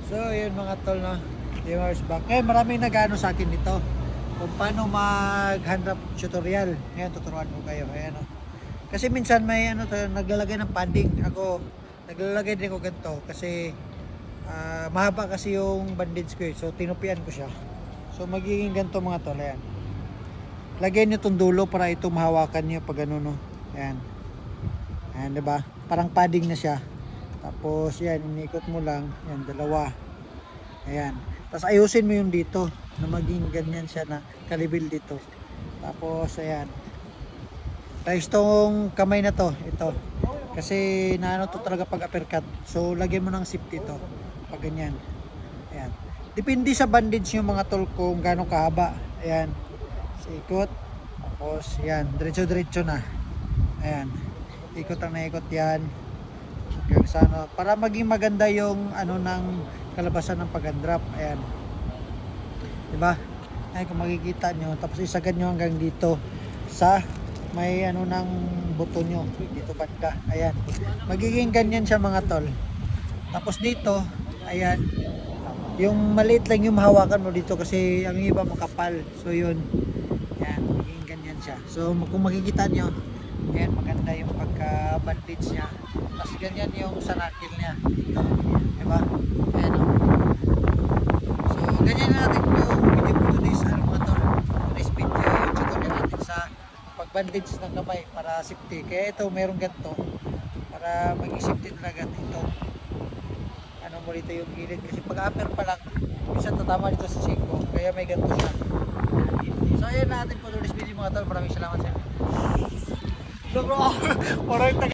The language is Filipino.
So yun mga tol, no, viewers back. Ngayon maraming nag-ano sa akin dito kung paano mag hand wrap tutorial. Ngayon tuturuan ko kayo. Ayan, no. Kasi minsan may ano to, naglalagay ng padding. Ako naglalagay din ko ganito kasi mahaba kasi yung bandage ko, so tinupian ko siya. So magiging ganito mga tol. Ayan, lagyan nyo itong dulo para ito mahawakan nyo pag ano, no. Ayan, ayan, diba? Parang padding na siya. Tapos yan, inikot mo lang. Yan, dalawa. Ayan. Tapos ayusin mo yung dito na maging ganyan siya na kalibil dito. Tapos ayan. Tapos itong kamay na to, ito. Kasi naano to talaga pag uppercut. So lagyan mo ng safety to. Pag ganyan. Ayan. Depende sa bandage yung mga tol kung gaano kahaba. Ayan. So ikot. Tapos yan, diretso-diretso na. Ayan. Ikot ang naikot yan. Sana, para maging maganda yung ano ng kalabasan ng pag-drop. Ayan, diba? Ay, kung makikita nyo, tapos isagad nyo hanggang dito sa may ano ng buto nyo dito banda. Ayan, magiging ganyan siya mga tol. Tapos dito, ayan, yung maliit lang yung mahawakan mo dito kasi ang iba makapal. So yun, ayan, magiging ganyan siya. So kung makikita nyo, ayan, maganda yung pagka-bandage niya. Tapos ganyan yung sanakil niya. Ito, diba? Ayan, o. So, ganyan na natin yung video po today's mga tol. Today's video, yung tutorial natin sa pag-bandage ng kamay para safety. Kaya ito, mayroong ganito. Para maging safety talaga ito. Ano mo dito yung gilid. Kasi pag-upper pa lang, minsan tatama dito sa siko. Kaya may ganito siya. So, ayan natin po today's video mga tol. Maraming salamat sa inyo. So bro, parang